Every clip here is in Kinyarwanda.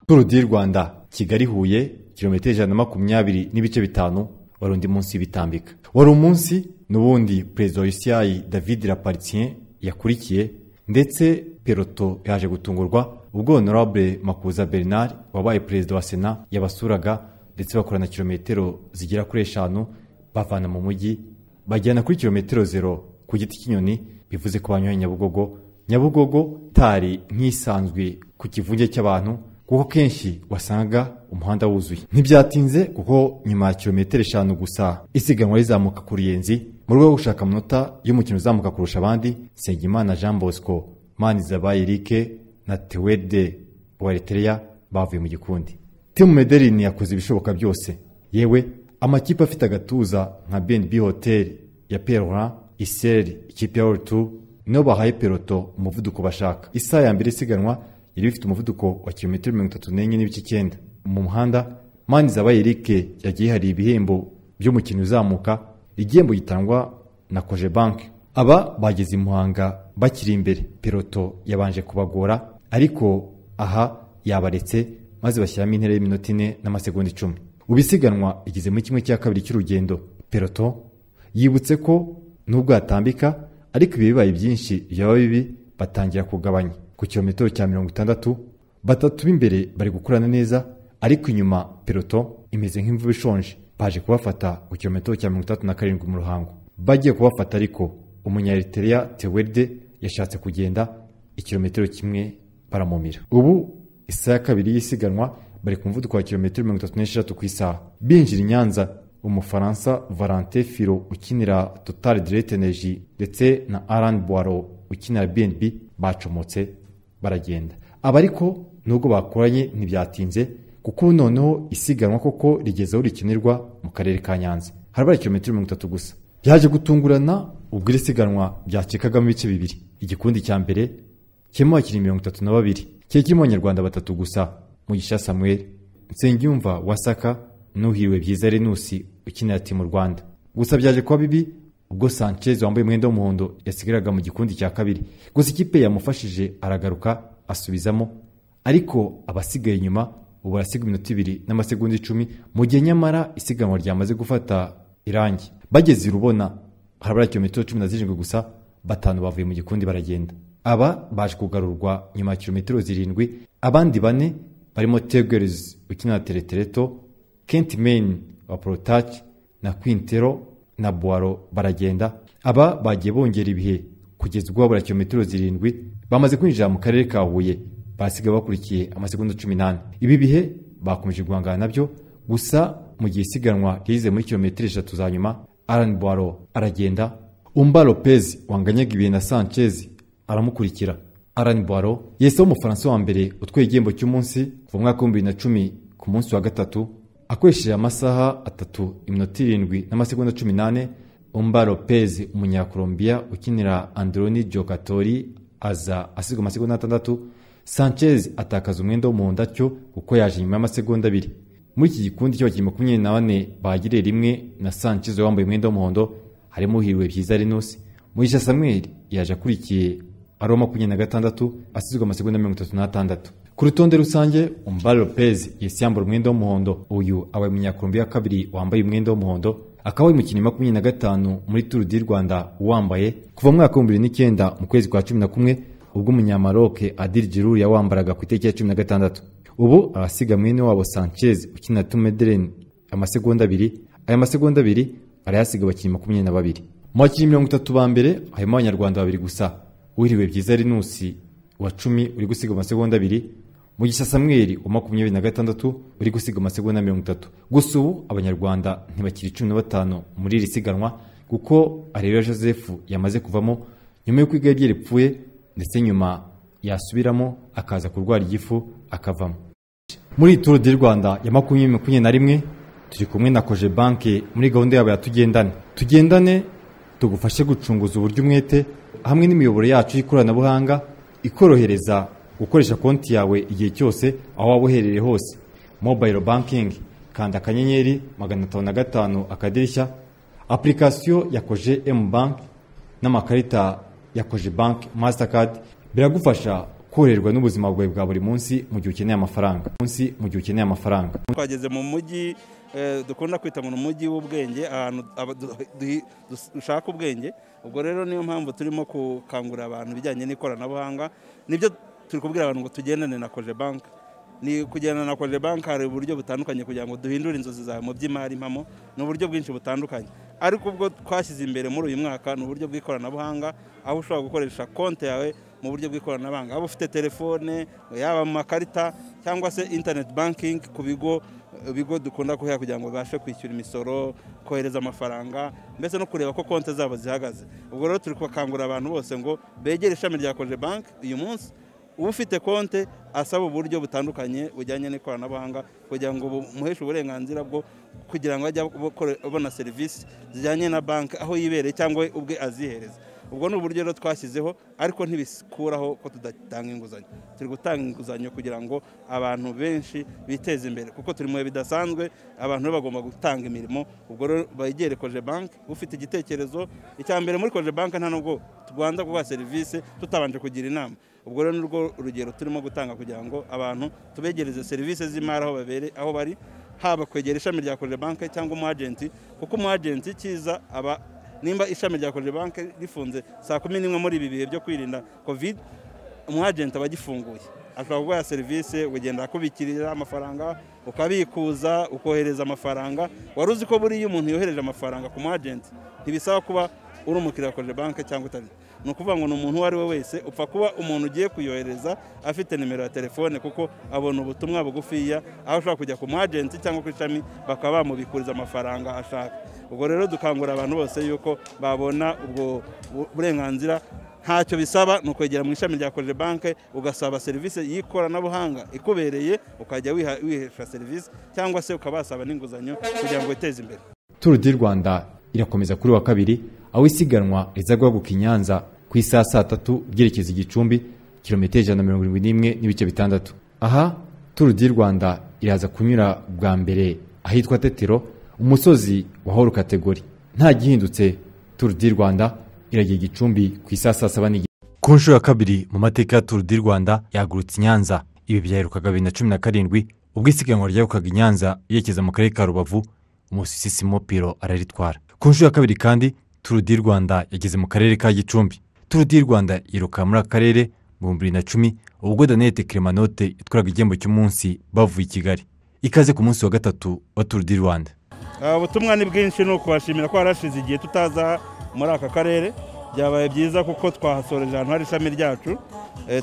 Tour du Rwanda Kigali Huye kilometero 120 n'ibice bitanu wari undi munsi bitambika. Wari umunsi nubundi President Yusiyayi David Laparitien yakurikiye ndetse peloto yaje gutungurwa ubwo Honorable Makuza Bernard wabaye President wa Sena yabasuraga ndetse bakorana kilometero zigera kuri 5 bavana mu mujyi bajyana kuri kilometero 0 ku giti cy'inyoni bivuze ko banyoye Nyabugogo tari nk'isanzwe ku kivunge cy'abantu kuko kenshi wasanga umuhanda wuzuye. Ntibyatinze kuko nyuma ya kilometero 5 gusa isiganwa rizamuka ku Ruyenzi mu rwego gushaka amanota y'umukino uzamuka kurusha abandi. Nsengimana Jean Bosco, Manizabaye Eric na Tewede wa Eritrea bavuye mu gikundi. Team Medellin yakoze ibishoboka byose, yewe amakipe afite agatuza nka BNB Hotel ya Perron, Iseri ikipe ya Ortu no bahaye peloto umuvuduko bashaka. Isaha ya mbere isiganwa yari ifite umuvuduko wa kilometero 34 n'ibice 9 mu muhanda. Manizabaye Eric yagiye hari ibihembo by'umukino uzamuka, igihembo gitangwa na Cogebank. Aba bageze Muhanga bakiri imbere, peloto yabanje kubagora ariko aha yabaretse maze bashyiramo intera y'iminota 4 n'amasegonda 10. Ubisiganwa igeze muri kimwe cya kabiri cy'urugendo. Peloto yibutse ko nubwo atambika ariko ibibaye byinshi byaba bibi batangira kugabanya. Ku kilometero cya 60 batatu b'imbere bari gukurana neza ariko inyuma peloto imeze nk'imvubu ishonje baje kubafata ku kilometero cya 37 mu Ruhango. Bagiye kubafata ariko umunya-Eritrea Tewede yashatse kugenda ikilometero kimwe baramumira. Ubu isaha kabiri y'isiganwa bari ku muvuduko wa kilometero 36 ku isaha. Binjira i Nyanza Umufaransa Valentin Firo ukinira Total Direct Energy ndetse na Alain Boiro ukinira BNB bacomotse baragenda. Aba ariko nubwo bakoranye ntibyatinze kuko noneho isiganwa koko rigezeho rikinirwa mu karere ka Nyanza. Harabara kilometero 30 gusa. Byaje gutungurana ubwo isiganwa byacikagamo ibice bibiri. Igikundi cya mbere kirimo abakiri 32 kirimo Abanyarwanda 3 gusa, Mugisha Samuel, Nsengiyumva Wasaka n'Uhiriwe Byiza Renusi ukinira Team Rwanda. Gusa byaje kuba bibi ubwo Sanchez wambaye umwenda w'umuhondo yasigaraga mu gikundi cya kabiri. Gusa ikipe yamufashije aragaruka asubizamo ariko abasigaye inyuma ubu arasiga iminota 2 n'amasegonda 10 mu gihe nyamara isiganwa ryamaze gufata irangi. Bageze Rubona harabara kilometero 17 gusa, batanu bavuye mu gikundi baragenda. Aba baje kugarurwa nyuma ya kilometero 7. Abandi bane barimo Tigers ukinira Teretereto, Kent Main wa Protach na Quintero na Boiro baragenda. Aba bagiye bongera ibihe kugeza ubwo babura kilometero 7 bamaze kwinjira mu karere ka Huye, basiga bakurikiye amasegonda 18. Ibi bihe bakomeje guhangana nabyo gusa mu gihe isiganwa rize muri kilometero 3 za nyuma. Alain Boiro aragenda, Umba Lopez wanganyaga ibihe na Sanchez aramukurikira. Alain Boiro yese umufaransa wa mbere utwaye igihembo cy'umunsi kuva mu mwaka wa 2010 ku munsi wa gatatu akoresheje amasaha 3 iminota 7 n'amasegonda 18. Umba Lopez umunya-Colombia ukinira Androni Giocatori aza asiga amasegonda 6. Sanchez atakaza umwenda w'umuhondo cyo kuko yaje nyuma y'amasegonda 2. Muri iki gikundi cy'abakinnyi 24 bagiriye rimwe na Sanchez wambaye umwenda w'umuhondo harimo Uhiriwe Byiza Renusi. Mugisha Samuel yaje akurikiye ari 26 asizwe amasegonda 36. Ku rutonde rusange Umba Lopez yesiyambura umwenda w'umuhondo. Uyu abaye umunya-Colombia kabiri wambaye umwenda w'umuhondo, akaba ari umukinnyi 25 muri Tour du Rwanda wambaye kuva mu mwaka wa 2009 mu kwezi kwa 11 ubwo umunya-Maroc Adil Giroud yawambaraga ku itariki ya 16. Ubu arasiga mwene wabo Sanchez ukina Team Medellin amasegonda 2. Aya masegonda 2 arayasiga abakinnyi 22. Mu bakinnyi 30 ba mbere harimo Abanyarwanda 2 gusa, Uhiriwe Byiza Renusi wa 10 uri gusiga amasegonda 2, Mugisha Samuel wa 26 uri gusiga amasegonda 30. Gusa ubu Abanyarwanda ntibakiri 15 muri iri siganwa kuko Areruya Joseph yamaze kuvamo nyuma yo kwiga ibye ripfuye ndetse nyuma yasubiramo akaza kurwara igifu akavamo. Muri Tour du Rwanda ya 2021 turi kumwe na Cogebank muri gahunda yabo ya tugendane tugufashe gucunguza uburyo umwete hamwe n'imiyoboro yacu y'ikoranabuhanga ikorohereza gukoresha konti yawe igihe cyose aho waba uherereye hose. Mobile banking kanda akanyenyeri 505 akadirishya, application ya Coge M Bank n'amakarita ya Cogebank Mastercard biragufasha koroherwa n'ubuzima bwawe bwa buri munsi mu gihe ukeneye amafaranga. Twageze mu mujyi dukunda kwita ngo umujyi w'ubwenge, ahantu dushaka ubwenge. Ubwo rero niyo mpamvu turimo gukangurira abantu bijyanye n'ikoranabuhanga. Nibyo turi kubwira abantu ngo tugendane na Cogebanque. Ni kugendana na Cogebanque hari uburyo butandukanye kugira ngo duhindure inzozi zawe mu by'imari impamo, n'uburyo bwinshi butandukanye. Ariko ubwo twashyize imbere muri uyu mwaka ni uburyo bw'ikoranabuhanga, aho ushobora gukoresha konti yawe mu buryo bw'ikoranabuhanga, aho ufite telefone, yaba mu makarita cyangwa se internet banking ku bigo dukunda kuhera kugira ngo babashe kwishyura imisoro, kohereza amafaranga, mbese no kureba ko konti zabo zihagaze. Ubwo rero turi kubakangurira abantu bose ngo begere ishami rya Cogebanque uyu munsi. Ufite konti asaba uburyo butandukanye bujyanye n'ikoranabuhanga kugira ngo muheshe uburenganzira bwo kugira ngo ajye abona serivisi zijyanye na banki aho yibereye cyangwa ubwe azihereza. Ubwo ni uburyo rero twashyizeho, ariko ntibikuraho ko tudatanga inguzanyo. Turi gutanga inguzanyo kugira ngo abantu benshi biteze imbere, kuko turi mu bihe bidasanzwe, abantu bagomba gutanga imirimo. Ubwo rero bayigere Cogebanque ufite igitekerezo. Icya mbere muri Cogebanque nta nubwo tuganda kuba serivisi tutabanje kugira inama. Ubwo rero nurwo urugero turimo gutanga kugira ngo abantu tubegereze serivisi z'imari aho bari, haba kwegera ishami rya Cogebanque cyangwa umu agent, kuko umu agent kiza aba nimba ishami rya Cogebanque rifunze saa 11 muri ibi bihe byo kwirinda covid, umu agent aba gifunguye, ashobora kuguha serivisi, ugenda akubikirira amafaranga, ukabikuza, ukohereza amafaranga. Wari uzi ko buriya umuntu yohereje amafaranga ku mu agent ntibisaba kuba uri umukiriya wa Cogebanque cyangwa utari. Ni ukuvuga ngo ni umuntu uwo ari we wese upfa kuba umuntu ugiye kuyohereza afite nimero ya telefone, kuko abona ubutumwa bugufiya aho ushobora kujya ku mu agent cyangwa ku ishami bakaba bamubikuriza amafaranga ashaka. Ubwo rero dukangurira abantu bose yuko babona ubwo burenganzira, ntacyo bisaba, ni ukwegera mu ishami rya Cogebanque ugasaba serivisi y'ikoranabuhanga ikubereye, ukajya wihesha serivisi cyangwa se ukabasaba n'inguzanyo kugira ngo witeze imbere. Tour du Rwanda irakomeza kuri wa kabiri, aho isiganwa rizaguhaguka i Nyanza ku isaha 3 ryerekeza i Gicumbi, kilometero 171 n'ibice 6. Aha Tour du Rwanda iraza kunyura bwa mbere ahitwa Tetero, umusozi wa horo kategori. Nta gihindutse, Tour du Rwanda iragiye Gicumbi ku isaha 7. Ku nshuro ya kabiri mu mateka ya Tour du Rwanda yagurutse Nyanza. Ibi byaherukaga 2017 ubwo isiganwa ryagukaga i Nyanza yerekeza mu karere ka Rubavu, umusisi Mopiro araritwara. Ku nshuro ya kabiri kandi Tour du Rwanda yageze mu karere ka Gicumbi. Tour du Rwanda yiruka muri akarere mu 2010 ubwo Danette Clemanote itwaraga igihembo cy'umunsi bavuye i Kigali. Ikaze ku munsi wa gatatu wa Tour du Rwanda. Ubutumwa ni bwinshi, no kubashimira ko harashize igihe tutaza muri aka karere. Byabaye byiza kuko twahasoreje ahantu hari ishami ryacu.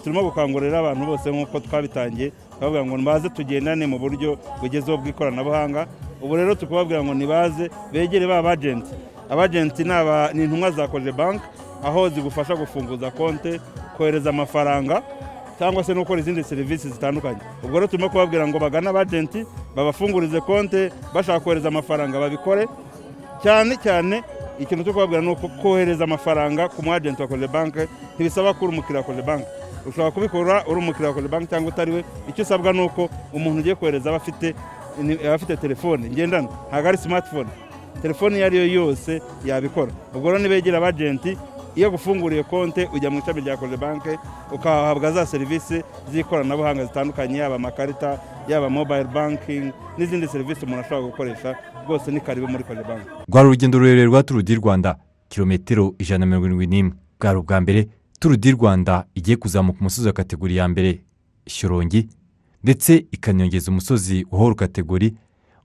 Turimo gukangurira abantu bose nk'uko twabitangiye, bavuga ngo baze tugendane mu buryo bugezeho bw'ikoranabuhanga. Ubu rero tukubabwira ngo nibaze begere ba agent. Abagent ni intumwa za Cogebanque, aho zigufasha gufunguza konti, kohereza amafaranga cyangwa se no gukora izindi serivisi zitandukanye. Ubwo rero turimo kubabwira ngo bagana abagent babafungurize konti, bashaka kohereza amafaranga babikore. Cyane ikintu cyo kubabwira no kohereza amafaranga ku mu agent wa Cogebanque ntibisaba ko uri umukiriya wa Cogebanque. Ushobora kubikora uri umukiriya wa Cogebanque cyangwa utari we. Icyo usabwa nuko umuntu ugiye kohereza abafite telefone ngendana, ntabwo ari smartphone, telefone iyo ariyo yose yabikora. Ubwo rero nibegera abagent, iyo gufunguriye konti ujya mu ishami rya Cogebanque ukahabwa za serivisi z'ikoranabuhanga zitandukanye, yaba amakarita, yaba mobile banking n'izindi serivisi umuntu ashobora gukoresha. Rwose ni karibu muri Cogebanque. Rwari urugendo rurerure rwa Tour du Rwanda, kilometero 171. Bwari ubwa mbere Tour du Rwanda igiye kuzamuka umusozi wa kategori ya mbere Shyorongi, ndetse ikaniyongeza umusozi wa horo kategori,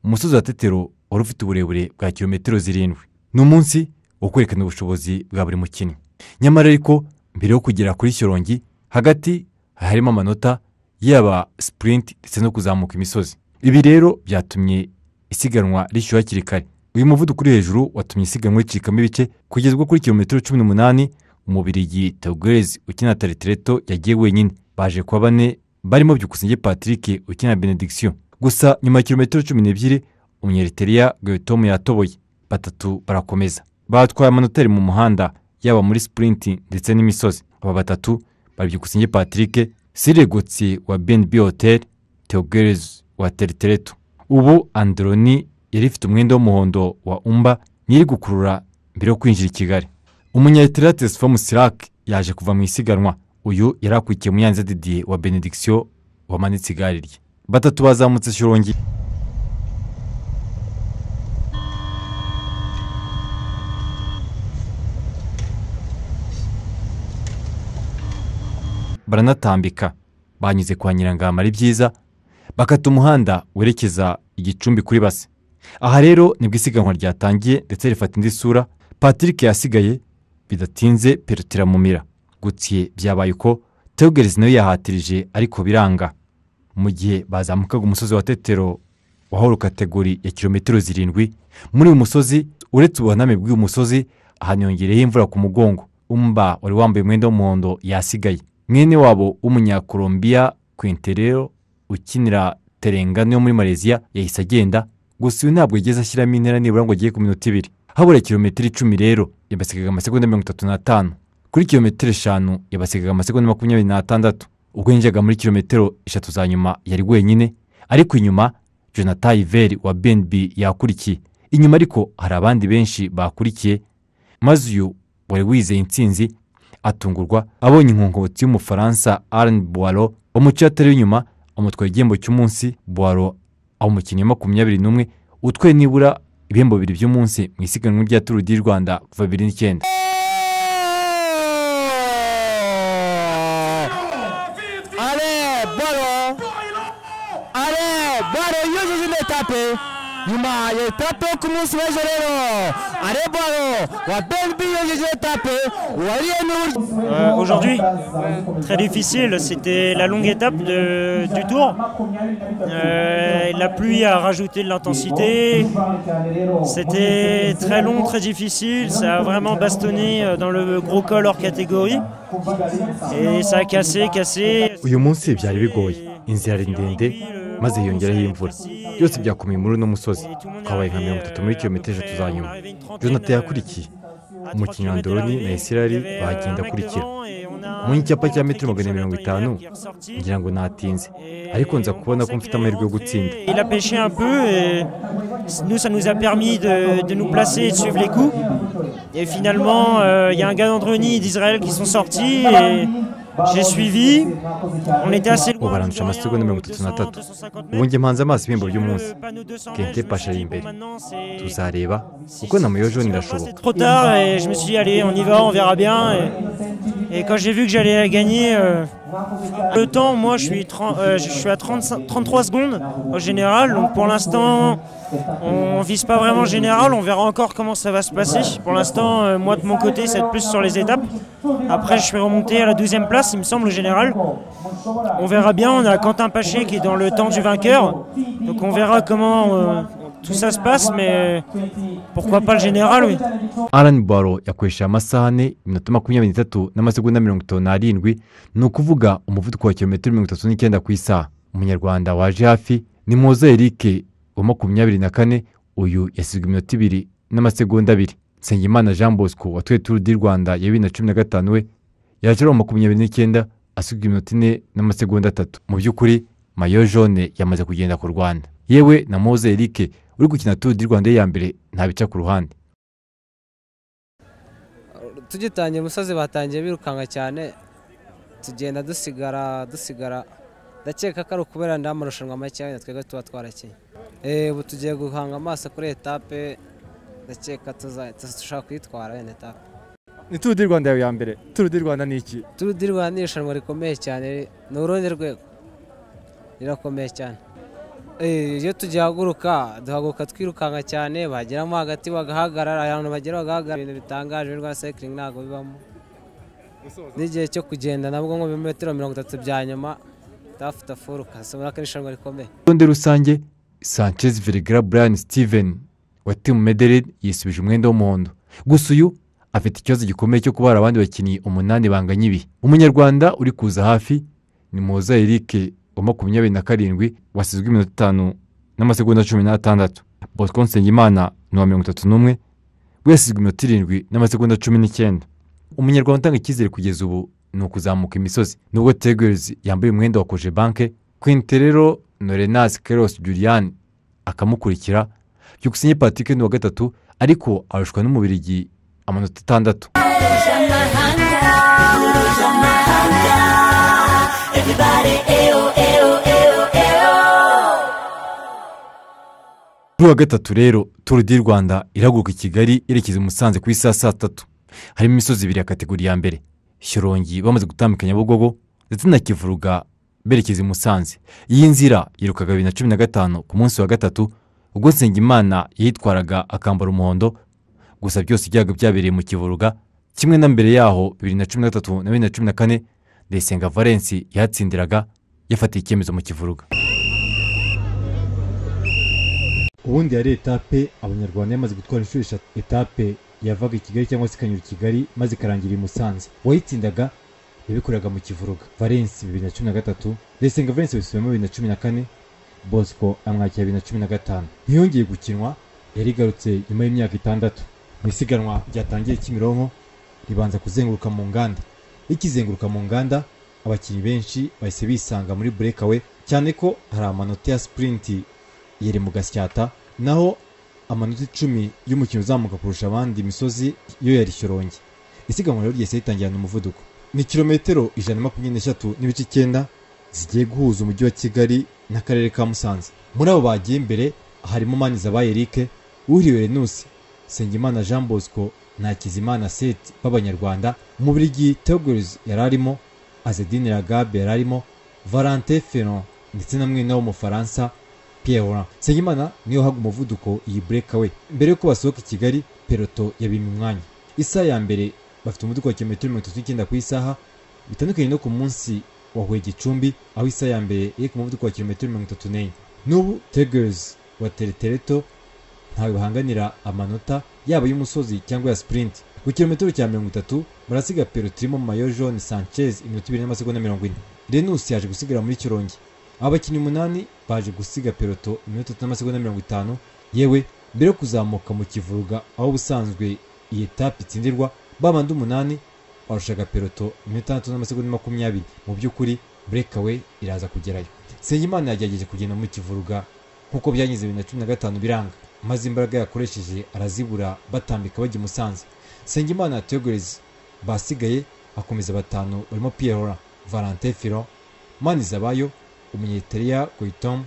umusozi wa Tetero wari ufite uburebure bwa kilometero 7. Ni umunsi wo kwerekana ubushobozi bwa buri mukinnyi. Nyamara ariko mbere yo kugera kuri Shyorongi hagati harimo amanota yaba sprint ndetse no kuzamuka imisozi. Ibi rero byatumye isiganwa rishyuha hakiri kare. Uyu muvuduko uri hejuru watumye isiganwa ricikamo ibice kugezwa kuri kilometero 18. Umubirigi Taugerez ukina Taritereto yagiye wenyine. Baje kwa bane barimo Byukusenge Patrick ukina Benediction. Gusa nyuma ya kilometero 12 Umunyeritrea Goetom yatoboye. Batatu barakomeza. Batwaye amanota mu muhanda yaba muri sprint ndetse n'imisozi. Aba batatu bari Byukusenge Patrick, Siregotsi wa BNB Hotel, Taugerez wa Taritereto. Ubu Androni yari ifite umwenda w'umuhondo wa Umba nyiri gukurura mbere yo kwinjira i Kigali. Umunyeritrea Tesfom Sirak yaje kuva mu isiganwa uyu yari akurikiye Muyanza Didier wa Benediction wamanitse igare rye. Batatu bazamutse Shyorongi baranatambika, banyuze kwa Nyirangama ari byiza, bakata umuhanda werekeza Igicumbi kuri base. Aha rero nibwo isiganwa ryatangiye ndetse rifata indi sura. Patrick yasigaye bidatinze Perutira Mumira. Gutiye byabaye uko Teogeles nawe yahatirije ariko biranga. Mu gihe bazamukaga umusozi wa Tetero wahoro kategori ya kilometero 7, muri uyu musozi uretse ubuhaname bw'uyu musozi ahaniyongereyeho imvura ku mugongo. Umba wari wambaye umwenda w'umuhondo yasigaye. Mwene wabo w'umunyakolombia Quintero ukinira Terengganu yo muri Malaysia yahise agenda, gusa uyu ntabwo yigeze ashyiramo intera nibura ngo agiye ku minota 2. Habura kilometero 10 rero yabasigaga amasegonda 35. Kuri kilometero 5 yabasigaga amasegonda 26. Ubwo yinjaga muri kilometero 3 za nyuma yari wenyine, ariko inyuma Jonathan Iver wa BNB yakurikiye. Inyuma ariko hari abandi benshi bakurikiye, maze uyu wari wizeye intsinzi atungurwa abonye inkonkobotsi y'umufaransa Alain Boileau umucyatari w'inyuma amutwaye igihembo cy'umunsi. Boileau aho umukinnyi wa 21 utwaye nibura ibihembo 2 by'umunsi mu isiganwa rya Tour du Rwanda kuva 2009. Boileau yujuje etape nyuma ya etape ku munsi w'ejo rero. Boileau wa BNB yujuje etape wariye Aujourd'hui, très difficile, c'était la longue étape du tour. La pluie a rajouté de l'intensité. C'était très long, très difficile. Ça a vraiment bastonné dans le gros col hors catégorie. Et ça a cassé. Uyu munsi byari bigoye, inzira ari ndende maze hiyongeraho imvura. Byose byakomeye muri uno musozi. Twabaye nka 30 muri kilometero 3 za nyuma. Jonathan yakurikiye. Umukinnyi wa Ndoroni na Isirari bagenda kurikira. Mu cyapa cya metero 150 ngira ngo natinze, ariko nza kubona ko mfite amahirwe yo gutsinda. Il a pêché un peu et nous ça nous a permis de nous placer et de suivre les coups. Et finalement il y a un gars d'Androni d'Israël qui sont sortis et j'ai suivi. On était assez loin. Barandusha amasegonda 33. Ubu nge mpanze amaso ibihembo by'umunsi. Kente Pasha ari imbere. Tuzareba kuko na Mayo Jaune irashoboka. Trop tard et je me suis dit allez on y va, on verra bien. Et quand j'ai vu que j'allais gagner, le temps, moi je suis à 33 secondes au général. Donc pour l'instant, on vise pas vraiment le général. On verra encore comment ça va se passer. Pour l'instant, moi de mon côté, c'est plus sur les étapes. Après, je suis remonté à la 12e place, il me semble, au général. On verra bien. On a Quentin Paché qui est dans le temps du vainqueur. Donc on verra comment tout ça se passe, mais pourquoi pas le général, oui. Alain Boileau yakoresheje amasaha 4 iminota 23 n'amasegonda 57, ni ukuvuga umuvuduko wa kilometero 39 ku isaha. Umunyarwanda waje hafi ni Moza Eric wa 24, uyu yasigwe iminota 2 n'amasegonda 2. Nsengimana Jean Bosco watwaye Tour du Rwanda ya 2015 we yaje mu 29 asigwa iminota 4 n'amasegonda 3. Mu by'ukuri Mayo Jaune yamaze kugenda ku Rwanda. Yewe na Moza Eric uri gukina Tour du Rwanda ya mbere ntabica ku ruhande. Tugitangiye umusozi batangiye birukanga cyane, tugenda dusigara ndakeka ko ari ukubera ndamarushanwa make cyane twega tuba twarakiye. Ubu tugiye guhanga amaso kuri etape, ndakeka tushaka kwitwara etape. Ni Tour du Rwanda ya mbere. Tour du Rwanda ni iki? Tour du Rwanda ni irushanwa rikomeye cyane, ni urundi rwego, rirakomeye cyane. Iyo tugihaguruka duhaguruka twirukanga cyane, bageramo hagati bagahagarara, abantu bagera bagahagarara, ibintu bitangaje rwa cycling ntago bibamo. N'igihe cyo kugenda nabwo nko metero 30 bya nyuma tafuta furuka, sobora ko irushanwa rikomeye. Rundi rusange Sanchez Vergara Brian Steven wa Team Medellin yisubije umwenda w'umuhondo. Gusa uyu afite ikibazo gikomeye cyo kubara abandi bakinnyi 8 banganya ibi. Umunyarwanda uri kuza hafi ni Moza Eric wa 27 wasizwe iminota 5 n'amasegonda 16. Bosco Nsengimana ni wa 31 wesizwe iminota 7 n'amasegonda 19. Umunyarwanda utanga icyizere kugeza ubu ni ukuzamuka imisozi. Nubwo Teogeles yambaye umwenda wa Cogebanque, Quintero Norenas Carlos Julian akamukurikira. Byukusinye Patrick ni wa 3 ariko arushwa n'umubirigi amanota 6. Kuri wa gatatu rero Tour du Rwanda iraguruka i Kigali irekeza i Musanze ku isaha saa 3. Harimo imisozi ibiri ya kategori ya mbere, Shyorongi bamaze gutambika Nyabugogo ndetse na Kivuruga berekeza i Musanze. Iyi nzira yirukaga 2015 ku munsi wa gatatu ubwo Nsengimana yitwaraga akambara umuhondo, gusa byose byaga byabereye mu Kivuruga kimwe na mbere yaho 2013 na 2014 Ndayisenga Valens yatsindiraga yafatiye icyemezo mu Kivuruga. Ubundi yari etape abanyarwanda yamaze gutwara inshuro 3 etape yavaga i Kigali cyangwa se ikanyura Kigali maze ikarangira i Musanze. Wayitsindaga yabikoraga mu Kivuruga. Valens 2013, Ndayisenga Valens bisubiyemo 2014, Bosco amwakira 2015. Ntiyongeye gukinwa, yari garutse nyuma y'imyaka 6. Mu isiganwa ryatangiye Kimironko ribanza kuzenguruka mu nganda. Ikizenguruka mu nganda abakinnyi benshi bahise bisanga muri breakaway cyane ko hari amanota ya sprint yeri mu Gasyata, naho amanota 10 y'umukino uzamuka kurusha abandi imisozi yo yari Shyorongi. Isiganwa rero ryese ritangirana umuvuduko. Ni kilometero 123 n'ibice 9 zigiye guhuza umujyi wa Kigali n'akarere ka Musanze. Muri abo bagiye imbere harimo Manizabaye Eric, Uhiriwe Renus, Nsengimana Jean Bosco na Kizimana Seth b'Abanyarwanda. Mu Bubiligi Theogles yararimo, Azedine Lagabe yararimo, Valentin Ferrand ndetse na mwene w'Umufaransa Pierre Roland. Nsengimana niyo haga umuvuduko iyi breakaway. Mbere yuko basohoka i Kigali, peloto yabimye umwanya. Isaha ya mbere bafite umuvuduko wa kilometero 39 ku isaha, bitandukanye no ku munsi wa Huye Gicumbi aho isaha ya mbere iri ku muvuduko wa kilometero 34. N'ubu Tigers wa Teretereto ntawe bahanganira amanota yaba y'umusozi cyangwa ya sprint. Ku kilometero cya 30 barasiga peloto irimo Mayo Jaune Sanchez iminota 2:40. Renus yaje gusigara muri Shyorongi. Abakinnyi 8 baje gusiga peloto iminota 3:50. Yewe mbere yo kuzamuka mu Kivuruga aho busanzwe iyi etape itsindirwa, bamanda 8 barushaga peloto iminota 3:20. Mu by'ukuri breakaway iraza kugerayo. Nsengimana yagerageje kugenda mu Kivuruga nkuko byanyize 2015 biranga, maze imbaraga yakoresheje arazibura batambika bajya Musanze. Nsengimana Theogles basigaye akomeza 5 barimo Pierre Roland, Valentin Ferrand, Manizabayo, Umunyeteria Goitom,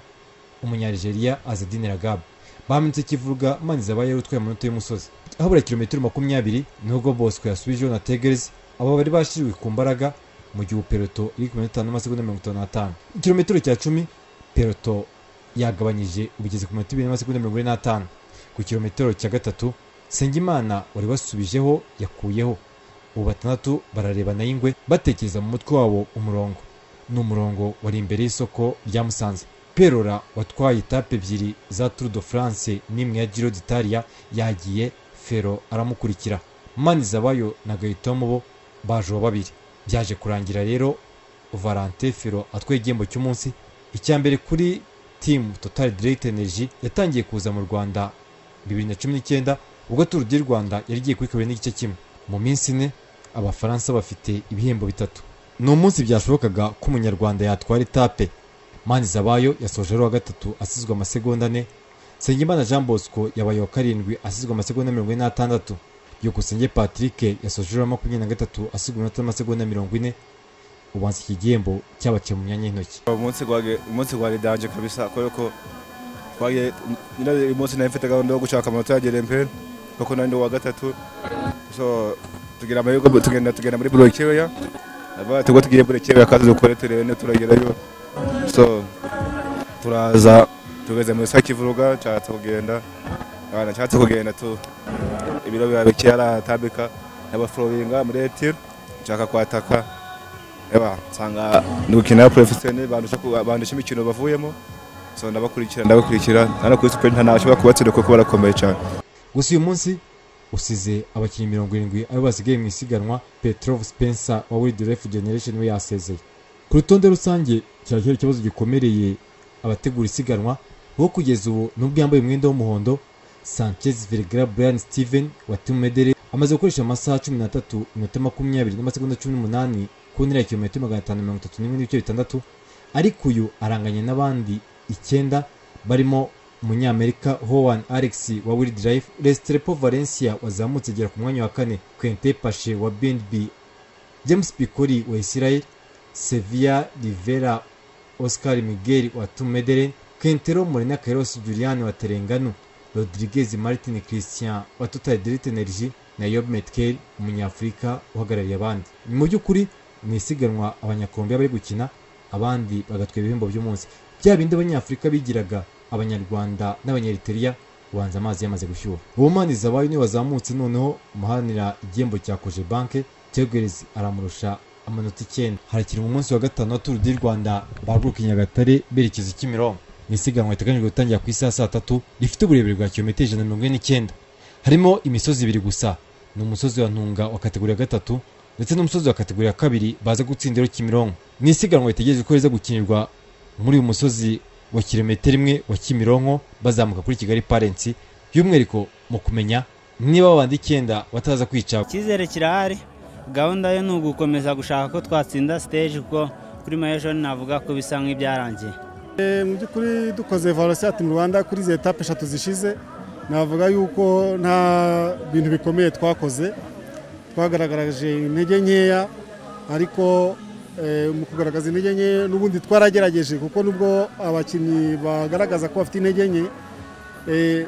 Umunyarigeria Azedine Lagabe. Baminutse Kivuruga Manizabayo utwaye amanota y'umusozi. Habura kilometero 20 nubwo Bosco yasubijeho na Tigers, abo bari bashiriwe ku mbaraga mu gihe peloto iri ku minota 5:55. Kilometero cya 10 peloto yagabanyije ubigeze ku minota 2:45. Ku kilometero cya gatatu Nsengimana wari wasubijeho yakuyeho. Ubu 6 bararebana y'ingwe batekereza mu mutwe wabo umurongo. N'umurongo wari imbere y'isoko rya Musanze. Perora watwaye etape 2 za Tour de France n'imwe ya Giro d'Italia yagiye, Fero aramukurikira. Manizabayo na Gaitomo bo baje babiri. Byaje kurangira rero Valentin Ferrand atwaye igihembo cy'umunsi. Icyambere kuri team Total Direct Energy yatangiye kuza mu Rwanda 2019 ubwo Tour du Rwanda yari igiye kuri 2.5. Mu minsi 4 Abafaransa bafite ibihembo 3. Ni umunsi byashobokaga ko umunyarwanda yatwara etape. Manizabayo yasoje ari wa gatatu asizwe amasegonda 4. Nsengimana Jean Bosco yabaye wa 7 asizwe amasegonda 46. Byukusenge Patrick yasoje ari wa 23 asizwe amasegonda 40. Ubanza iki gihembo cyabaciye mu myanya y'intoki. Umunsi gwari danje kabisa ko twagiye nyine umunsi nafite gahunda yo gushaka amanota ya Gerempel kuko nandi wa gatatu, so tugira amayogo tugenda muri Bulokeya aba tugiye Bulokeya kazi dukore turene turagerayo, so turaza tugeze mu Kivuruga cyatse kugenda tu ibiro biba cyara tabika n'abaflowinga muri etir cyaka kwataka eba sanga nukina professionnel bandusha imikino bavuyemo, so ndabakurikira nana kuri super ntanashobora kubatsira kuko barakomeye cyane. Gusa uyu munsi usize abakinnyi 70 abo basigaye mu isiganwa. Petrov Spencer wa World Ref Generation we yasezeye. Ku rutonde rusange cyari ikibazo gikomereye abategura isiganwa wo kugeza ubu nubwo yambaye umwenda w'umuhondo. Sanchez Vergara Brian Steven wa Team Medere amaze gukoresha amasaha 13 iminota 20 n'amasegonda 18 ku ntera ya kilometero 531 n'ibice 6, ariko uyu aranganya n'abandi 9 barimo umunyamerika Hoan Alex wa Wildlife, Restrepo Valencia wazamutse agera ku mwanya wa 4, Quentin Pache wa BNB, James Piccoli wa Israel, Sevilla Rivera Oscar Miguel wa Tumederen, Quintero Morena Carlos Julian wa Terengano, Rodriguez Martin Christian wa Total Direct Energy na Yob Metkel umunyafrika uhagarariye abandi. Mu by'ukuri ni isiganwa abanyakolombia bari gukina, abandi bagatwara ibihembo by'umunsi. Bya bindi abanyafrika bigiraga abanyarwanda n'abanyeritria ubanza amazi yamaze gushyuha. Ubumani Zabayo niwe wazamutse noneho umuhanira igihembo cya Koje Bank, Tegereza aramurusha amanota 9. Harakiri mu munsi wa gatanu wa Tour du Rwanda baguruka Nyagatare berekeza Kimironko. Ni isiganwa riteganyijwe gutangira ku isaha 3 rifite uburebure bwa kilometero 149. Harimo imisozi 2 gusa, ni umusozi wa Ntunga wa kategori ya 3 ndetse n'umusozi wa kategori ya 2 baza gutsindira Kimironko. Ni isiganwa ritegereje ko riza gukinirwa muri uyu musozi wa kilometero 1 wa Kimironko bazamuka kuri Kigali Parents, by'umwihariko mu kumenya niba abandi 9 bataza kwica. Cyizere kirahari, gahunda yo nugukomeza gushaka ko twatsinda stage, kuko kuri Mayejo navuga ko bisa nk'ibyarangiye. Mu by'ukuri dukoze evaluation mu Rwanda kuri izi etape 3 zishize, navuga yuko nta bintu bikomeye twakoze, twagaragaje intege nkeya, ariko mu kugaragaza intege nke n'ubundi twaragerageje, kuko nubwo abakinnyi bagaragaza ko bafite intege nke,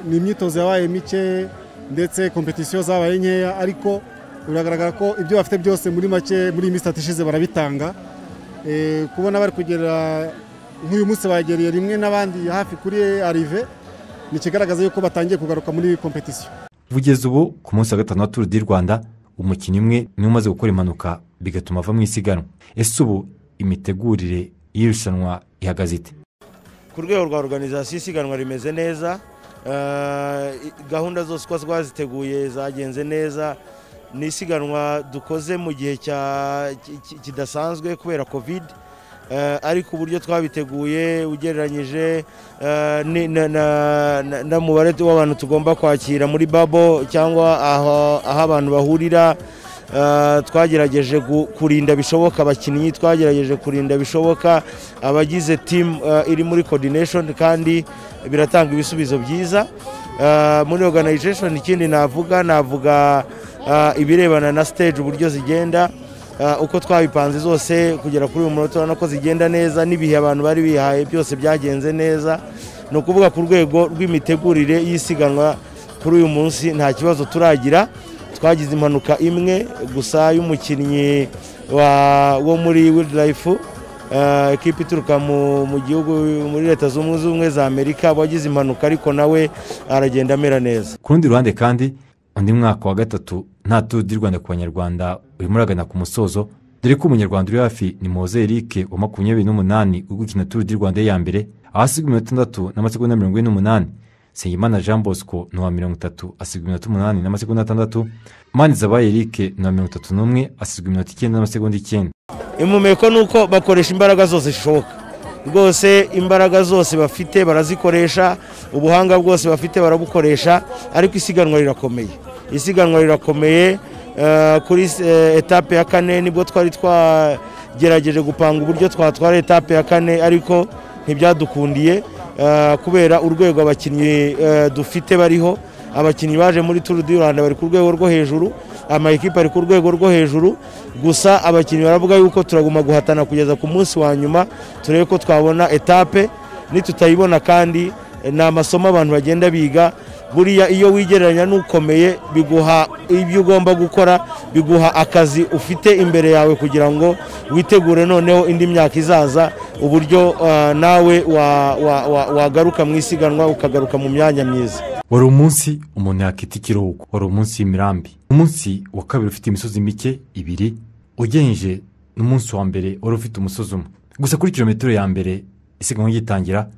ni imyitozo yabaye mike ndetse competition zabaye nkeya, ariko uragaragara ko ibyo bafite byose muri make muri minsi 3 ishize barabitanga. Kubona bari kugera nk'uyu munsi bagereye rimwe n'abandi hafi kuri arrive, ni kigaragaza yuko batangiye kugaruka muri competition. Kugeza ubu ku munsi wa 5 wa Tour du Rwanda umukinnyi umwe niwe umaze gukora impanuka bigatuma ava mu isiganwa. Ese ubu imitegurire y'irushanwa ihagaze ite? Ku rwego rwa organisation isiganwa rimeze neza, gahunda zose ko twaziteguye zagenze neza. Ni isiganwa dukoze mu gihe kidasanzwe kubera covid, ariko uburyo twabiteguye ugereranyije na mubare w'abantu tugomba kwakira muri babo cyangwa aho abantu bahurira, twagerageje kurinda bishoboka abakinnyi, twagerageje kurinda bishoboka abagize team iri muri coordination, kandi biratanga ibisubizo byiza muri organization. Ikindi navuga ibirebana na stage uburyo zigenda, uko twabipanze zose kugera kuri uyu munota nako zigenda neza, n'ibihe abantu bari bihaye byose byagenze neza. No kuvuga ku rwego rw'imitegurire y'isiganwa kuri uyu munsi nta kibazo turagira. Twagize impanuka imwe gusa y'umukinnyi wo muri Wildlife, ekipe ituruka mu gihugu muri Leta Zunze Ubumwe za Amerika, wagize impanuka ariko nawe aragenda amera neza. Ku rundi ruhande kandi undi mwaka wa 3 nta Tour du Rwanda ku banyarwanda urimo uragana ku musozo, dore ko umunyarwanda uri hafi ni Moze Eric wa 28 ugukina Tour du Rwanda ya mbere, ahasigwa 6 n'amasegonda 48. Sengimana Jean Bosco ni wa 30 asigwa 8 n'amasegonda 6. Mani Zabaye Eric ni wa 31 asigwa 9 n'amasegonda 9. Impumeko nuko bakoresha imbaraga zose zishoboka, rwose imbaraga zose bafite barazikoresha, ubuhanga bwose bafite barabukoresha, ariko isiganwa rirakomeye. Kuri etape ya 4 nibwo twari twagerageje gupanga uburyo twatwara etape ya 4, ariko ntibyadukundiye kubera urwego abakinnyi dufite bariho. Abakinnyi baje muri Tour du Rwanda bari ku rwego rwo hejuru, ama ekipe ari ku rwego rwo hejuru, gusa abakinnyi baravuga yuko turaguma guhatana kugeza ku munsi wa nyuma, turebe ko twabona etape. Nitutayibona kandi ni amasomo abantu bagenda biga. Buriya iyo wigereranya n'ukomeye biguha ibyo ugomba gukora, biguha akazi ufite imbere yawe kugira ngo witegure noneho indi myaka izaza, uburyo nawe wagaruka mu isiganwa ukagaruka mu myanya myiza. Wari umunsi umuntu yakita ikiruhuko, wari umunsi w'imirambi, umunsi wa kabiri ufite imisozi mike 2 ugenje n'umunsi wa mbere wari ufite umusozi umwe gusa. Kuri kilometero ya mbere isiganwa gitangira,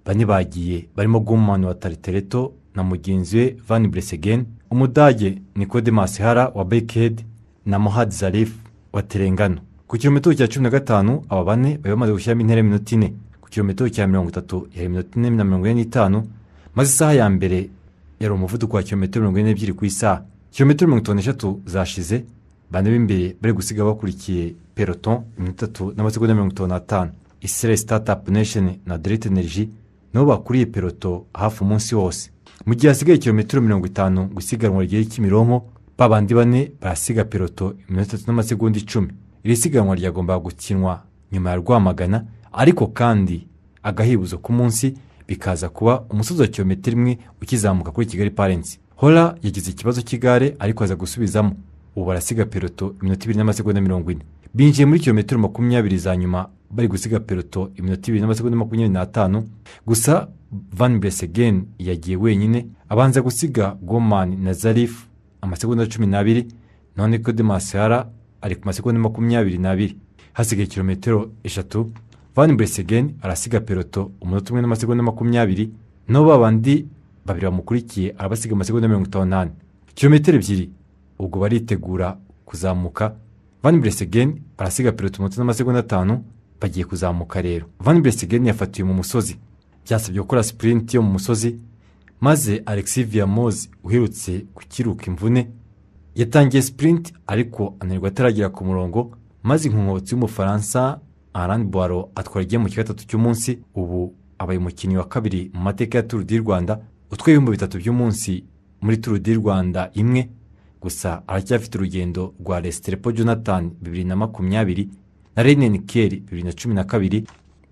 bane bagiye barimo Gumman wa Taritereto na mugenzi we Van Bresegen, umudage Nicodemus Hara wa Beckhead na Mohad Zarif wa Terengano. Ku kilometero cya 15 aba bane bamaze gushyiramo intera minota 4. Ku kilometero cya 30 yari minota 4:45, maze isaha ya mbere yari umuvuduko wa kilometero 42 ku isaha. Kilometero 53 zashize, bane b'imbere bari gusiga bakurikiye peloton 3 n'amasegonda 55. Israel Startup Nation na Direct Energy nabo bakuriye peloto hafi umunsi wose. Mu gihe hasigaye kilometero 50 gusiganwa rigera Kimironko, babandi bane barasiga peloto iminota 3 n'amasegonda 10. Iri siganwa ryagombaga gukinwa nyuma ya Rwamagana, ariko kandi agahibuzo ku munsi bikaza kuba umusozi wa kilometero 1 ukizamuka kuri Kigali Parents. Hola yagize ikibazo cy'igare ariko aza gusubizamo. Ubu barasiga peloto iminota 2 n'amasegonda 40. Binjiye muri kilometero 20 za nyuma bari gusiga peloto iminota 2 n'amasegonda 25. Gusa Van Bresegen yagiye wenyine, abanza gusiga Goman na Zarif amasegonda 12, none ko Demasara ari ku masegonda 22. Hasigaye kilometero 3, Van Bresegen arasiga peloto umunota 1 n'amasegonda 20, no babandi babiri bamukurikiye arabasiga amasegonda 58. Kilometero 2 ubwo baritegura kuzamuka. Van Bresegen arasiga peloto umunota n'amasegonda 5, bagiye kuzamuka rero. Van Bresegen yafatiye mu musozi, byasabye gukora sprint yo mu musozi, maze Alexis Viamoz uherutse kukiruka imvune yatangiye sprint ariko ananirwa ataragira ku murongo, maze inkongotsi y'Umufaransa Alain Boiro atwara igihe mu kigatatu cy'umunsi. Ubu abaye umukinnyi wa kabiri mu mateka ya Tour du Rwanda utwaye 3 by'umunsi muri Tour du Rwanda imwe. Gusa aracyafite urugendo rwa Restrepo Jonathan 2020 na René Kerry 2012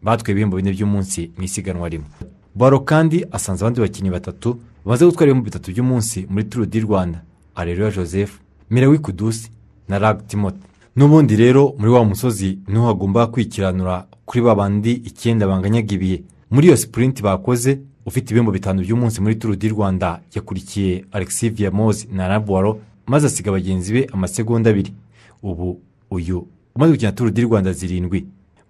batwaye ibihembo 4 by'umunsi mu isiganwa rimwe. Boiro kandi asanze abandi bakinnyi 3 bamaze gutwara ibihembo 3 by'umunsi muri Tour du Rwanda: Areruya Joseph, Mirawi Kudusi na Rag Timoth. N'ubundi rero muri wa musozi niho hagomba kwikiranura kuri babandi 9 banganyagibiye. Muri iyo sprint bakoze, ufite ibihembo 5 by'umunsi muri Tour du Rwanda yakurikiye Alexis Viamoz na Alain Boiro, maze asiga bagenzi be amasegonda 2. Ubu uyu umaze gukina Tour du Rwanda 7.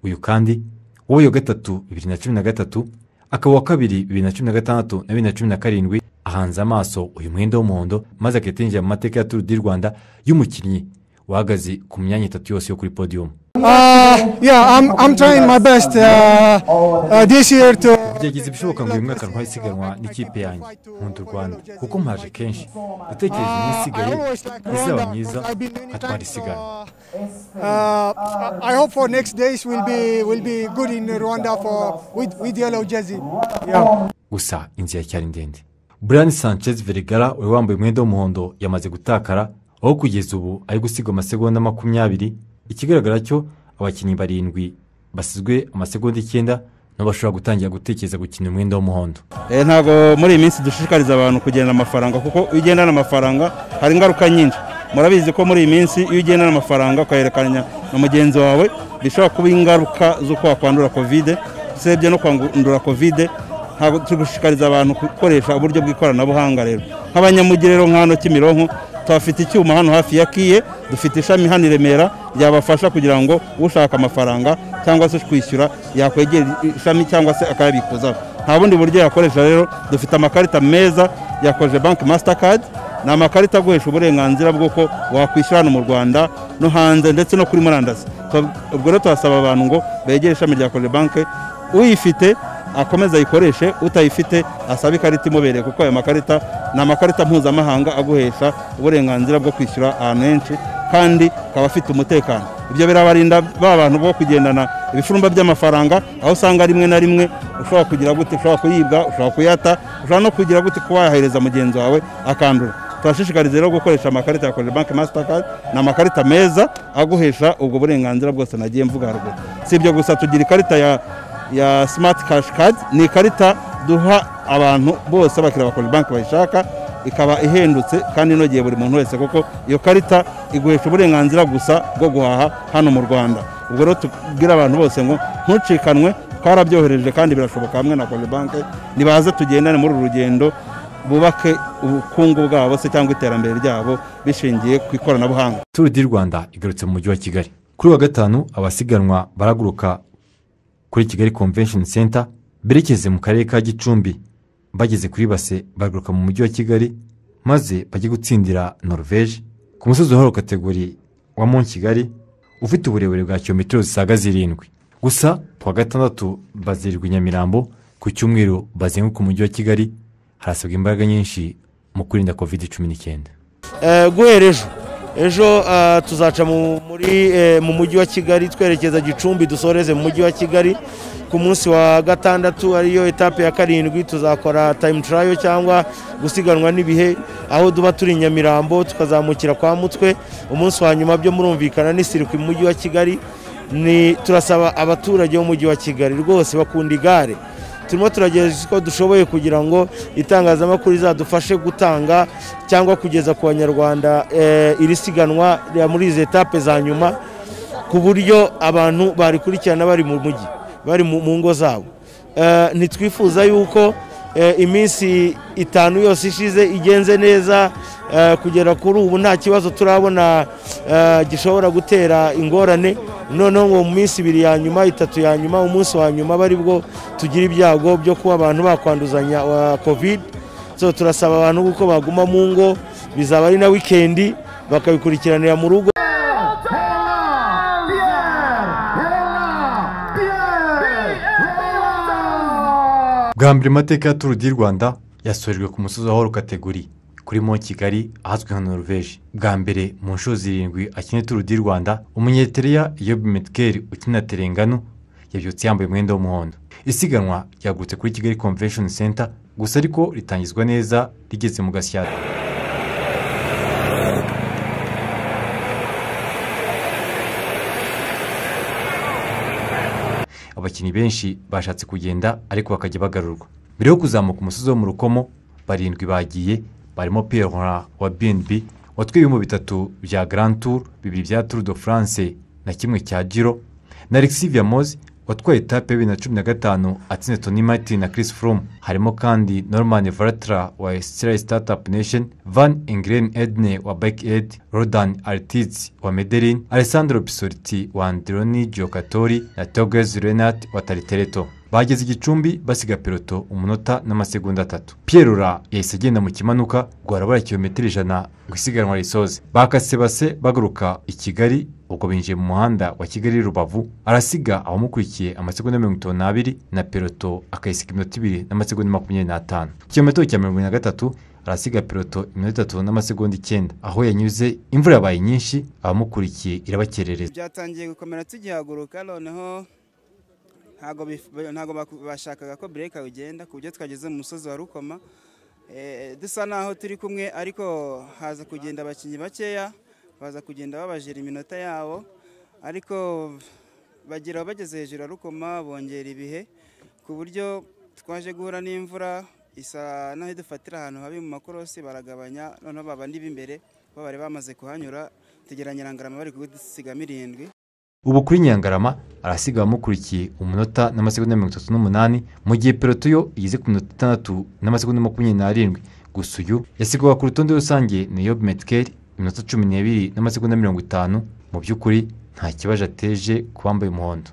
Uyu kandi wowe yo gatatu 2013, akaba wa kabiri 2016 na 2017. Ahanze amaso uyu mwenda w'umuhondo, maze aketinjira mu mateka ya Tour du Rwanda y'umukinnyi wahagaze ku myanya 3 yose yo kuri podium. I'm trying my best this year to byagize ibishoboka ngo uyu mwaka ntwari isiganwa n'ikipe yanjye nkunda u Rwanda, kuko mpaje kenshi gutekereza n'isigaye izaba myiza atwara isiganwa. I hope for next days will be good in Rwanda with yellow jersey. Gusa inzira cyari ndende. Brian Sanchez Vergara we wambaye umwenda w'umuhondo yamaze gutakara, aho kugeza ubu ari gusiga amasegonda 20. Ikigaragara cyo abakinnyi 7 basizwe amasegonda 9 no bashobora gutangira gutekereza gukina umwenda w'umuhondo. Ntago muri iyi minsi dushishikariza abantu kugenda amafaranga, kuko ugenda n'amafaranga hari ingaruka nyinshi. Murabizi ko muri iyi minsi iyo ugenda n'amafaranga ukayerekanya na mugenzi wawe bishobora kuba ingaruka zo kwandura covid. Sebye no kwandura covid, ntago tugushishikariza abantu gukoresha uburyo bw'ikoranabuhanga. Rero nk'abanyamugirero nk'ano Kimironko twafite icyuma hano hafi ya Kiye, dufite ishami hano i Remera ryabafasha kugira ngo ushaka amafaranga cyangwa se kwishyura yakwegera ishami cyangwa se akayabikuza. Nta bundi buryo yakoresha. Rero dufite amakarita meza ya Cogebanque Mastercard, na amakarita aguhesha uburenganzira bw'uko wakwishyura hano mu Rwanda no hanze ndetse no kuri murandasi. Ubwo rero twasaba abantu ngo begere ishami rya Cogebanque, uyifite akomeza ayikoreshe, utayifite asaba ikarita imubereye, kuko ayo makarita ni amakarita mpuzamahanga aguhesha uburenganzira bwo kwishyura ahantu henshi kandi akaba afite umutekano. Ibyo birabarinda abantu bo kugendana ibifurumba by'amafaranga, aho usanga rimwe na rimwe ushobora kugira gute, ushobora kuyibwa, ushobora kuyata, ushobora no kugira gute kuba wahereza mugenzi wawe akandura. Turashishikariza rero gukoresha amakarita ya Cogebanque Mastercard, ni amakarita meza aguhesha ubwo burenganzira bwose nagiye mvuga haruguru. Si ibyo gusa, tugira ikarita ya Smart Cash Card, ni ikarita duha abantu bose abakiriya ba Cogebanque bayishaka, ikaba ihendutse kandi inogeye buri muntu wese, kuko iyo karita iguhesha uburenganzira gusa bwo guhaha hano mu Rwanda. Ubwo rero tubwira abantu bose ngo ntucikanwe, twarabyohereje kandi birashoboka hamwe na Cogebanque. Nibaze tugendane muri uru rugendo, bubake ubukungu bwabo se cyangwa iterambere ryabo bishingiye ku ikoranabuhanga. Tour du Rwanda igarutse mu mujyi wa Kigali. Kuri wa gatanu abasiganwa baraguruka kuri Kigali Convention Center, berekeze mu karere ka Gicumbi. Bageze kuri base bagaruka mu mujyi wa Kigali, maze bajye gutsindira Norvège ku musozi wa kategori wa Mont Kigali ufite uburebure bwa kilometero zisaga 7. Gusa kwa gatandatu bazirirwa Nyamirambo, ku cyumweru bazenguka umujyi wa Kigali. Harasabwa imbaraga nyinshi mu kurinda COVID-19. Guhereje ejo tuzaca mu mujyi wa Kigali twerekeza Gicumbi dusoreze mu mujyi wa Kigali. Ku munsi wa gatandatu ariyo etape ya 7 tuzakora time trial cyangwa gusiganwa n'ibihe aho duba turi Nyamirambo tukazamukira kwa Mutwe. Umunsi wa nyuma byo murumvikana ni sirikwi mu mujyi wa Kigali. Ni turasaba abaturage bo mu mujyi wa Kigali rwose bakunda igare, turimo turagerageza ko dushoboye kugira ngo itangazamakuru izadufashe gutanga cyangwa kugeza ku banyarwanda iri siganwa muri izi etape za nyuma ku buryo abantu barikurikirana bari mu mujyi, bari mu ngo zabo. Ntitwifuza yuko iminsi 5 yose ishize igenze neza kugera kuri ubu nta kibazo turabona gishobora gutera ingorane, noneho ngo mu minsi 2 ya nyuma 3 ya nyuma umunsi wa nyuma bari bwo tugira ibyago byo kuba abantu bakwanduzanya covid. So turasaba abantu uko baguma mu ngo, bizaba ari na weekend bakabikurikiranira mu rugo. Bwa mbere mateka ya Tour du Rwanda yasorejwe ku musozi wa Hall kategori kuri Mont Kigali ahazwi nka Norvège. Bwa mbere mu nshuro 7 akina Tour du Rwanda, umunyeteria Yob Metkel ukina Terengano yabyutse yambaye umwenda w'umuhondo. Isiganwa ryagurutse kuri Kigali Convention Center, gusa ariko ritangizwa neza rigeze mu Gasyata. Abakinnyi benshi bashatse kugenda ariko bakajya bagarurwa. Mbere yo kuzamuka umusozi wo mu Rukomo, 7 bagiye barimo Pierre wa BNB watwaye mu 3 bya Grand Tour, 2 bya Tour de France na kimwe cya Giro, na Alexis Viamoz watwaye etape 2015 atsinze Tony Martin na Chris Froome. Harimo kandi Norman Varatra wa Stray Startup Nation, Van Engelen Edne wa Bike Aid, Rodan Artiz wa Medellin, Alessandro Pisorti wa Androni Giocatori na Togez Renat wa Taritereto. Bageze Gicumbi basiga peloto umunota n'amasegonda 3. Pierre yahise agenda mu kimanuka guharabara kilometero 100 gusiganwa risoze. Bakase base bagaruka i Kigali, ubwo binjiye mu muhanda wa Kigali Rubavu, arasiga abamukurikiye amasegonda 52 na peloto akayisiga iminota 2 n'amasegonda 25. Kilometero cya 23 arasiga peloto iminota 3 n'amasegonda 9. Aho yanyuze imvura yabaye nyinshi, abamukurikiye irabakerereza. Byatangiye gukomera tugihaguruka, noneho ntago bashakaga ko break ugenda ku buryo twageze mu musozi wa Rukoma. Dusa naho turi kumwe ariko haza kugenda abakinnyi bakeya, baza kugenda babajira iminota yabo, ariko bagira bageze hejuru ya Rukoma bongera ibihe ku buryo twaje guhura n'imvura isa naho dufatira ahantu habi mu makorosi, baragabanya noneho babandi b'imbere bari bamaze kuhanyura, tugeranya Nyangarama bari kugusiga 7. Ubu kuri Nyangarama arasiga abamukurikiye umunota n'amasegonda 38 mu gihe peloto yo igeze ku minota 6 n'amasegonda 27. Gusa uyu yasigwa ku rutonde rusange ni Yob Metkel iminota 12 n'amasegonda 50. Mu by'ukuri nta kibazo ateje kubambaye umuhondo.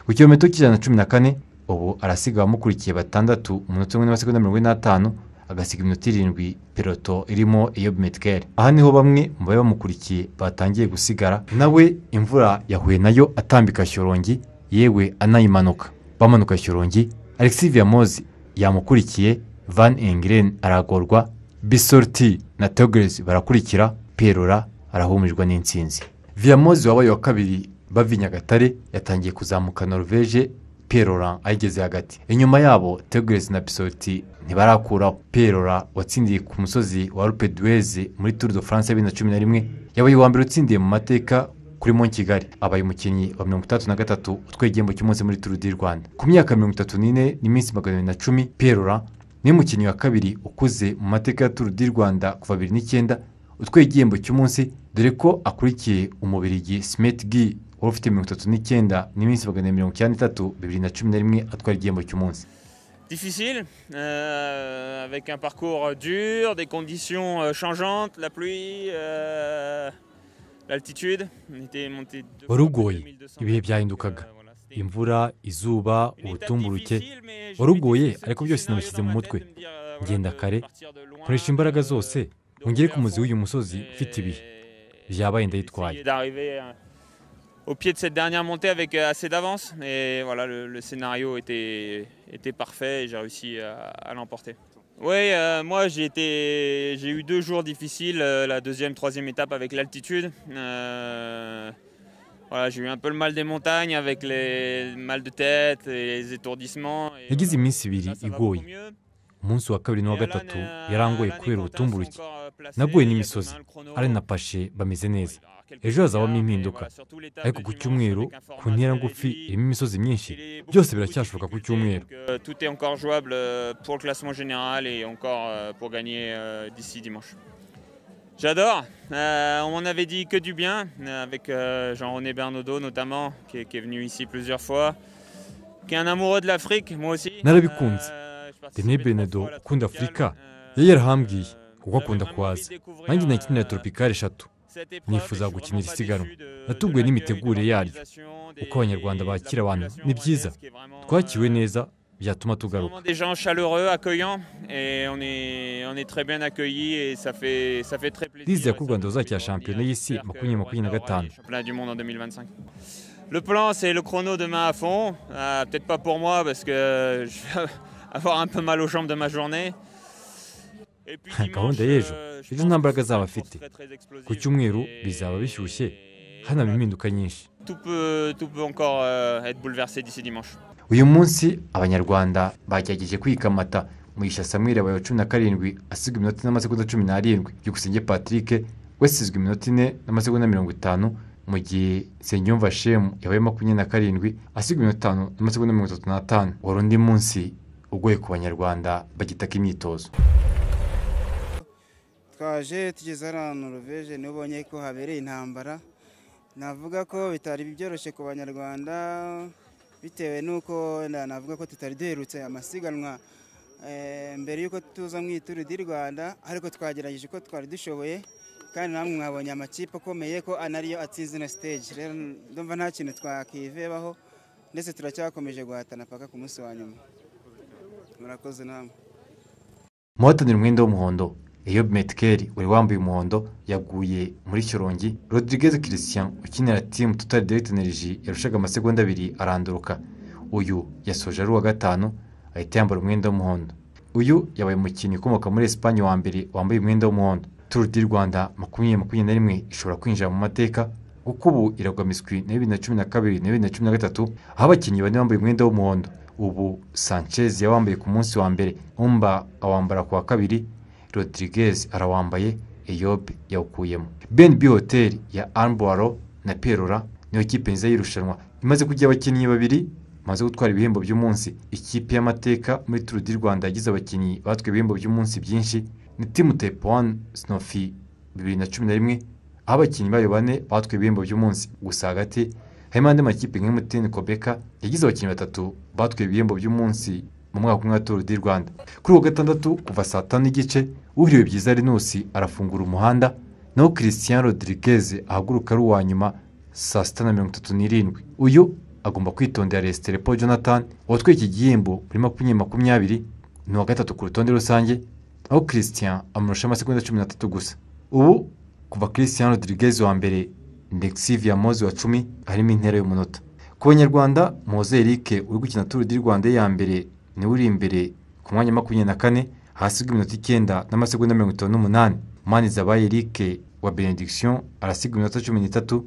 Ku kilometero 114 ubu arasiga abamukurikiye 6 umunota 1 n'amasegonda 45, agasiga iminota 7 peloto irimo Yob Metkel. Aha niho bamwe mu bamukurikiye batangiye gusigara, nawe imvura yahuye nayo atambika Shyorongi, yewe anayimanuka. Bamanuka Shyorongi, Alexis Viamoz yamukurikiye, Van Engelen aragorwa, Bisorti na Togez barakurikira, Pierre arahumirwa n'intsinzi. Viamoz wabaye wa kabiri bava Nyagatare yatangiye kuzamuka Norvège, Pierre ayigeze hagati. Inyuma yabo Togez na Bisorti ntibarakuraho. Pierre watsindiye ku musozi wa Alpe d'Huez muri Tour de France 2011 yabaye wa mbere utsindiye mu mateka kuri Mont Kigali. Abaye umukinnyi wa 33 utwaye igihembo cy'umunsi muri Tour du Rwanda. Ku myaka 34 n'iminsi 210, Pierre ni umukinnyi wa kabiri ukuze mu mateka ya Tour du Rwanda kuva 2009 utwaye igihembo cy'umunsi, dore ko akurikiye umubirigi Smet Guy wari ufite 39 n'iminsi 293 2011 atwara igihembo cy'umunsi. Difficile, avec un parcours dur, des conditions changeantes, la pluie, l'altitude. On était monté 2200. Ibihe byahindukaga, imvura, izuba, ubutumburuke. Warugoye ariko byose nabishyize mu mutwe. Ngenda kare, nkoresha imbaraga zose, ngere ku muzi w'uyu musozi ufite ibihe. Byabaye ndayitwaye. Au pied de cette dernière montée avec assez d'avance, et voilà, le scénario était parfait et j'ai réussi à l'emporter. Oui, moi j'ai eu 2 jours difficiles, la deuxième, troisième étape avec l'altitude. Voilà, j'ai eu un peu le mal des montagnes avec les mal de tête et les étourdissements. yagize iminsi ibiri igoye. Umunsi wa kabiri n'uwa gatatu yarangoye kubera ubutumburuke. Naguye n'imisozi, ari na pashe bameze neza. Ejo hazabamo impinduka, ariko ku cyumweru ku ntera ngufi irimo imisozi myinshi, byose biracyashoboka ku cyumweru. Tout est encore jouable pour le classement général et encore pour gagner d'ici dimanche. J'adore, on m'en avait dit que du bien, avec Jean-René Bernaudot notamment, qui est venu ici plusieurs fois, qui est un amoureux de l'Afrique, moi aussi. Narabikunze. René Bernaudot ukunda Afurika yari yarahambwiye kuko akunda kuhaza. Nanjye nakinira Tropicale 3. Nifuza gukinira isiganwa. Natubwiwe n'imitegurire yaryo. Uko abanyarwanda bakira abantu ni byiza. Twakiwe neza byatuma tugaruka. Des gens chaleureux, accueillants et on est très bien accueillis et ça fait très plaisir. Ndizeye ko u Rwanda ruzakira shampiyona y'isi 2025. Championnat du monde en 2025. Le plan c'est le chrono demain à fond, peut-être pas pour moi parce que je vais avoir un peu mal aux jambes de ma journée. Gahunda y'ejo ejo nta mbaraga zaba afite. Ku cyumweru bizaba bishyushye hanaba impinduka nyinshi. Tout peut encore être bouleversé d'ici dimanche. Uyu munsi abanyarwanda bagerageje kwikamata Mugisha Samuel wa 17 asiga iminota n'amasegonda 17, Byukusenge Patrick wesizwe iminota 4 n'amasegonda 50, mu gihe Senyumva Shemu yabaye 27 asiga iminota 5 n'amasegonda 35. Wari undi munsi ugoye ku banyarwanda bagitaka imyitozo. Twaje tugeze ahantu Norvège nibonye ko habereye intambara, navuga ko bitari byoroshye ku banyarwanda bitewe nuko navuga ko tutari duherutse amasiganwa mbere yuko tuza mu Tour du Rwanda, ariko twagerageje ko twari dushoboye kandi namwe mwabonye amakipe akomeye ko anariyo atsinze na stage. Rero ndumva nta kintu twakivebaho ndetse turacyakomeje guhatana paka ku munsi wa nyuma. Murakoze namwe. Muhatanira umwenda w'umuhondo Eyob Metkel uri wambaye umuhondo yaguye muri Shyorongi. Rodriguez Christian ukinira team Total Direct Energy yarushaga amasegonda 2 aranduruka. Uyu yasoje ari wa 5 ahita yambara umwenda w'umuhondo. Uyu yabaye umukinnyi ukomoka muri Espagne wa mbere wambaye umwenda w'umuhondo. Tour du Rwanda 2021 ishobora kwinjira mu mateka kuko ubu iragwamiswi na 2012 na 2013 aho abakinnyi bane bambaye umwenda w'umuhondo. Ubu Sanchez yawambaye ku munsi wa mbere, Umba awambara ku wa kabiri, Rodriguez arawambaye, Eyob yawukuyemo. BNB Hotel ya Armbaro na Perora niyo kipe nziza y'irushanwa imaze kujya abakinnyi babiri maze gutwara ibihembo by'umunsi. Ikipe y'amateka muri Tour du Rwanda yagize abakinnyi batwe ibihembo by'umunsi byinshi ni Team Taipan Snofi 2011 aho abakinnyi bayo bane batwe ibihembo by'umunsi. Gusa hagati harimo andi makipe nk'Muteni Kobeka yagize abakinnyi 3 batwe ibihembo by'umunsi mu mwaka umwe wa Tour du Rwanda. Kuri uwa 6 kuva saa 5:30 uhiriwe byiza Linus arafungura umuhanda, naho Christian Rodriguez ahaguruka ari uwa nyuma saa 6:37. Uyu agomba kwitondera Restrepo Jonathan watwaye iki gihembo muri 2020 ni wa 3 ku rutonde rusange, aho Christian amurusha amasegonda 13 gusa. Ubu kuva Christian Rodriguez wa mbere Ndexivia Mozi wa 10 harimo intera y'umunota. Ku banyarwanda Moze Eric uri gukina Tour du Rwanda ya mbere ni uri imbere ku mwanya 24 hasiga iminota 9 n'amasegonda 58. Manizabaye Eric wa Benediction arasiga iminota 13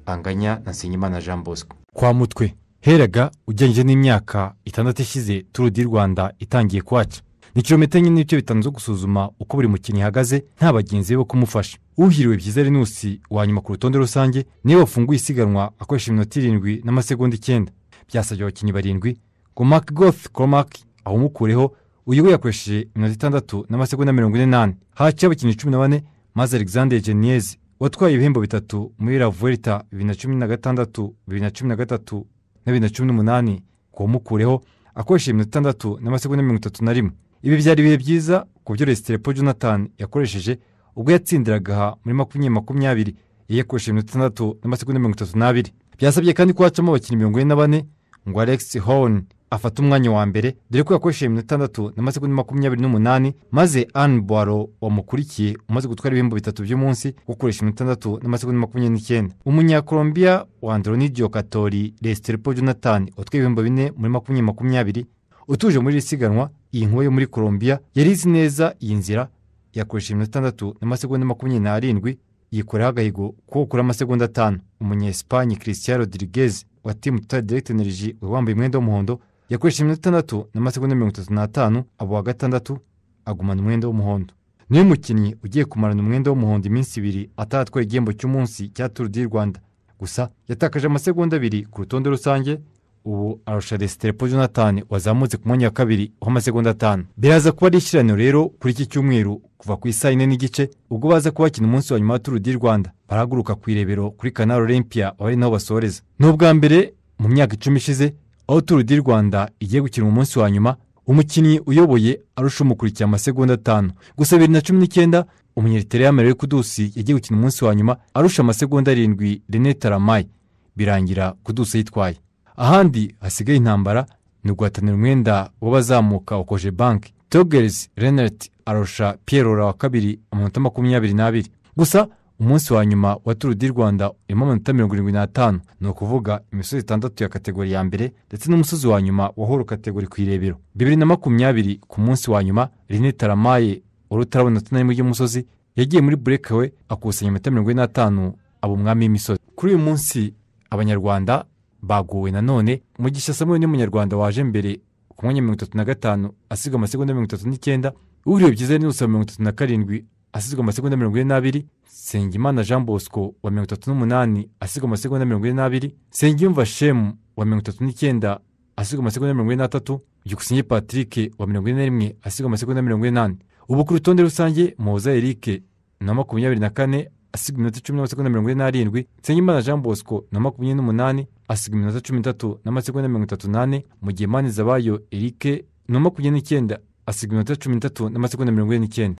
anganya na Senyimana Jean Bosco. Kwa mutwe heraga ugenje n'imyaka 6 ishize Tour du Rwanda itangiye kwaca. Ni kilometero nyine n'ibyo bitanu zo gusuzuma uko buri mukinnyi hagaze nta bagenzi bo kumufasha. Uhiriwe byiza Linus wa nyuma ku rutonde rusange niwe wafunguye isiganwa akoresha iminota 7 n'amasegonda 9. Byasabye abakinnyi 7 ngo Mark Goth Cormac aho mukureho uyu yakoresheje iminota 6 n'amasegonda 48. Haciye abakinnyi 14 maze Alexander Geniez watwaye ibihembo 3 muri La Vuelta 2016, 2013 na 2018 ngo mukureho akoresheje iminota 6 n'amasegonda 31. Ibi byari bihe byiza ku byo Restrepo Jonathan yakoresheje ubwo yatsindiraga muri 2020 yakoresheje iminota 6 n'amasegonda 32. Byasabye kandi ko hacamo abakinnyi 44 ngo Alex Horn afata umwanya wa mbere dore ko yakoresheje iminota 6 n'amasegonda 28, maze Anne Boiro wamukurikiye umaze gutwara ibihembo 3 by'umunsi gukoresha iminota 6 n'amasegonda 29. Umunya-Colombia wa Andronidio Catori Restrepo Jonathan watwaye ibihembo 4 muri 2020 utuje muri isiganwa iyi nkuba yo muri Colombia yari izi neza iyi nzira, yakoresha iminota 6 n'amasegonda 27 yikorera agahigo ko gukora amasegonda 5. Umunya-Espagne Cristiano Rodriguez wa timu Total Direct Energy wambaye umwenda w'umuhondo yakoresha iminota 6 n'amasegonda 35 abo wa gatandatu agumana umwenda w'umuhondo. Niwe mukinnyi ugiye kumarana umwenda w'umuhondo iminsi 2 atatwaye igihembo cy'umunsi cya Tour du Rwanda, gusa yatakaje amasegonda 2 ku rutonde rusange. Ubu arusha Restrepo Jonathan wazamutse ku mwanya wa 2 w'amasegonda 5. Biraza kuba ari ishiraniro rero kuri iki cyumweru kuva ku isaha 4 n'igice ubwo baza kubakina umunsi wa nyuma wa Tour du Rwanda. Barahaguruka ku irebero kuri Canal Olympia abari naho basoreza. N'ubwa mbere mu myaka 10 ishize aho Tour du Rwanda igiye gukina umunsi wa nyuma umukinnyi uyoboye arusha umukurikiye amasegonda 5. Gusa 2019 Umunyeritrea Amelie Kudusi yagiye gukina umunsi wa nyuma arusha amasegonda 7 René Taramay, birangira Kudusi yitwaye. Ahandi hasigaye intambara ni guhatanira umwenda w'abazamuka wa Cogebank. Togers Renert arusha Pierre Laurent wa 2 amanota 22. Gusa umunsi wa nyuma wa Tour du Rwanda urimo amanota 75, ni ukuvuga imisozi 6 ya kategori ya mbere ndetse n'umusozi wa nyuma wa horo kategori ku irebero. 2020 ku munsi wa nyuma René Taramay urutarabona tunari y'umusozi yagiye muri breakaway akusanya amanota 45 abo mwami y'imisozi. Kuri uyu munsi abanyarwanda baguwe nanone. Mugisha Samuel ni umunyarwanda waje mbere ku mwanya 35 asiga amasegonda 39. Uriyo byiza ni usaba 37 asiga amasegonda 42. Sengimana Jean Bosco wa 38 asiga amasegonda 42. Sengiyumva Shem wa 39 asiga amasegonda 43. Yukusinye Patrick wa 41 asiga amasegonda 48. Ubu ku rutonde rusange Moza Eric na 24 asiga iminota 10 n'amasegonda 47. Sengimana Jean Bosco na 28 asiga iminota 13 n'amasegonda 38. Mu gihe Mani Zabayo Eric na 29 asiga iminota 13 n'amasegonda 49.